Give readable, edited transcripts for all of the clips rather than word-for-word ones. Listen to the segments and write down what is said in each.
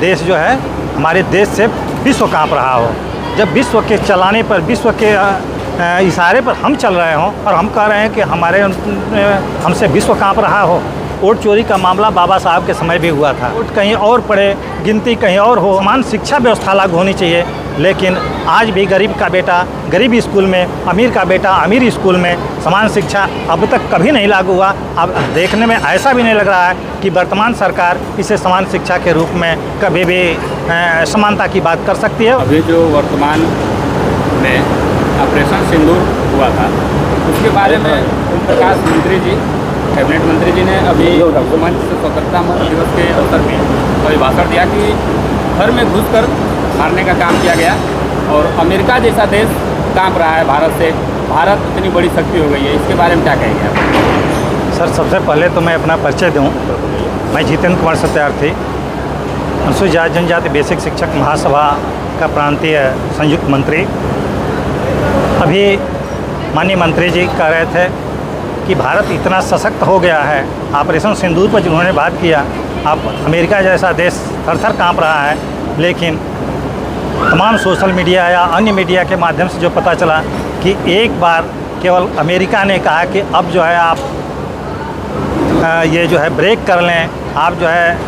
देश जो है हमारे देश से विश्व काँप रहा हो। जब विश्व के चलाने पर, विश्व के इशारे पर हम चल रहे हों और हम कह रहे हैं कि हमसे विश्व काँप रहा हो। वोट चोरी का मामला बाबा साहब के समय भी हुआ था। वोट कहीं और पड़े, गिनती कहीं और हो, समान शिक्षा व्यवस्था लागू होनी चाहिए। लेकिन आज भी गरीब का बेटा गरीब स्कूल में, अमीर का बेटा अमीर स्कूल में समान शिक्षा अब तक कभी नहीं लागू हुआ। अब देखने में ऐसा भी नहीं लग रहा है कि वर्तमान सरकार इसे समान शिक्षा के रूप में कभी भी समानता की बात कर सकती है। अभी जो वर्तमान में ऑपरेशन सिंदूर हुआ था, उसके बारे में ओम प्रकाश मंत्री जी, कैबिनेट मंत्री जी ने अभी मंच स्वतंत्रता दिवस के अवसर पर अभिभाषण दिया कि घर में घुसकर मारने का काम किया गया और अमेरिका जैसा देश कांप रहा है भारत से। भारत इतनी बड़ी शक्ति हो गई है, इसके बारे में क्या कहेंगे आप? सर, सबसे पहले तो मैं अपना परिचय दूं। मैं जितेंद्र कुमार सत्यार्थी, अनुसूचित जाति जनजाति बेसिक शिक्षक महासभा का प्रांतीय संयुक्त मंत्री। अभी माननीय मंत्री जी कह रहे थे कि भारत इतना सशक्त हो गया है, ऑपरेशन सिंदूर पर जिन्होंने बात किया, अब अमेरिका जैसा देश थर-थर काँप रहा है। लेकिन तमाम सोशल मीडिया या अन्य मीडिया के माध्यम से जो पता चला कि एक बार केवल अमेरिका ने कहा कि अब जो है आप ये जो है ब्रेक कर लें, आप जो है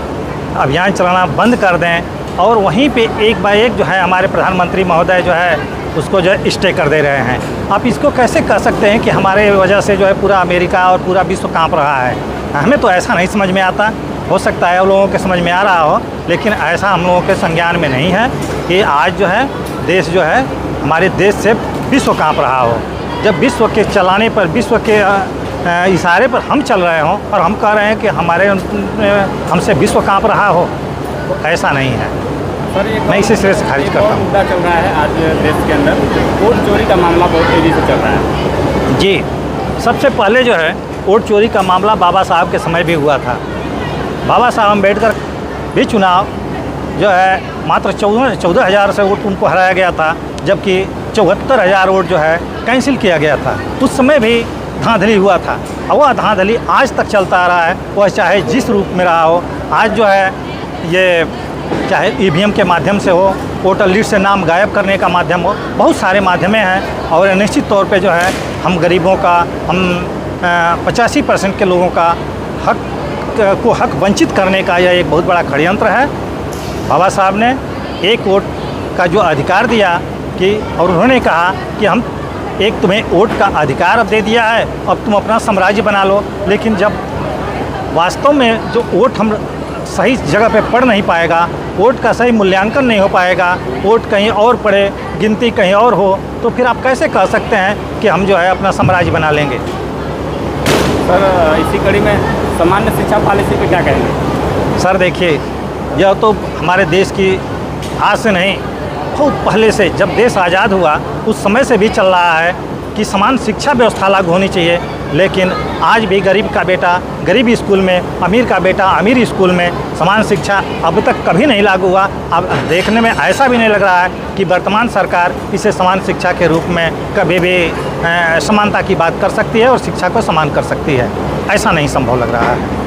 अभियान चलाना बंद कर दें, और वहीं पे एक बार एक जो है हमारे प्रधानमंत्री महोदय जो है उसको जो है स्टे कर दे रहे हैं। आप इसको कैसे कह सकते हैं कि हमारे वजह से जो है पूरा अमेरिका और पूरा विश्व काँप रहा है? हमें तो ऐसा नहीं समझ में आता। हो सकता है उन लोगों के समझ में आ रहा हो, लेकिन ऐसा हम लोगों के संज्ञान में नहीं है कि आज जो है देश जो है हमारे देश से विश्व काँप रहा हो। जब विश्व के चलाने पर, विश्व के इशारे पर हम चल रहे हों और हम कह रहे हैं कि हमसे विश्व काँप रहा हो, तो ऐसा नहीं है। सर, मैं इसे सिरे से खारिज करता हूँ। मुद्दा चल रहा है आज देश के अंदर, वोट चोरी का मामला बहुत तेज़ी से चल रहा है। जी, सबसे पहले जो है वोट चोरी का मामला बाबा साहब के समय भी हुआ था। बाबा साहब अम्बेडकर भी चुनाव जो है मात्र 14,000 से वोट उनको हराया गया था, जबकि 74,000 वोट जो है कैंसिल किया गया था। उस समय भी धांधली हुआ था और वह धांधली आज तक चलता आ रहा है, वह चाहे जिस रूप में रहा हो। आज जो है ये चाहे ईवीएम के माध्यम से हो, वोटर लिस्ट से नाम गायब करने का माध्यम हो, बहुत सारे माध्यमें हैं। और निश्चित तौर पे जो है हम गरीबों का, हम 85% के लोगों का हक वंचित करने का यह एक बहुत बड़ा षड्यंत्र है। बाबा साहब ने एक वोट का जो अधिकार दिया कि, और उन्होंने कहा कि हम एक तुम्हें वोट का अधिकार अब दे दिया है, अब तुम अपना साम्राज्य बना लो। लेकिन जब वास्तव में जो वोट हम सही जगह पे पड़ नहीं पाएगा, वोट का सही मूल्यांकन नहीं हो पाएगा, वोट कहीं और पड़े, गिनती कहीं और हो, तो फिर आप कैसे कह सकते हैं कि हम जो है अपना साम्राज्य बना लेंगे? सर, इसी कड़ी में सामान्य शिक्षा पॉलिसी पे क्या कहेंगे? सर देखिए, यह तो हमारे देश की आज से नहीं, बहुत पहले से, जब देश आज़ाद हुआ उस समय से भी चल रहा है कि समान शिक्षा व्यवस्था लागू होनी चाहिए। लेकिन आज भी गरीब का बेटा गरीब स्कूल में, अमीर का बेटा अमीर स्कूल में समान शिक्षा अब तक कभी नहीं लागू हुआ। अब देखने में ऐसा भी नहीं लग रहा है कि वर्तमान सरकार इसे समान शिक्षा के रूप में कभी भी समानता की बात कर सकती है और शिक्षा को समान कर सकती है। ऐसा नहीं संभव लग रहा है।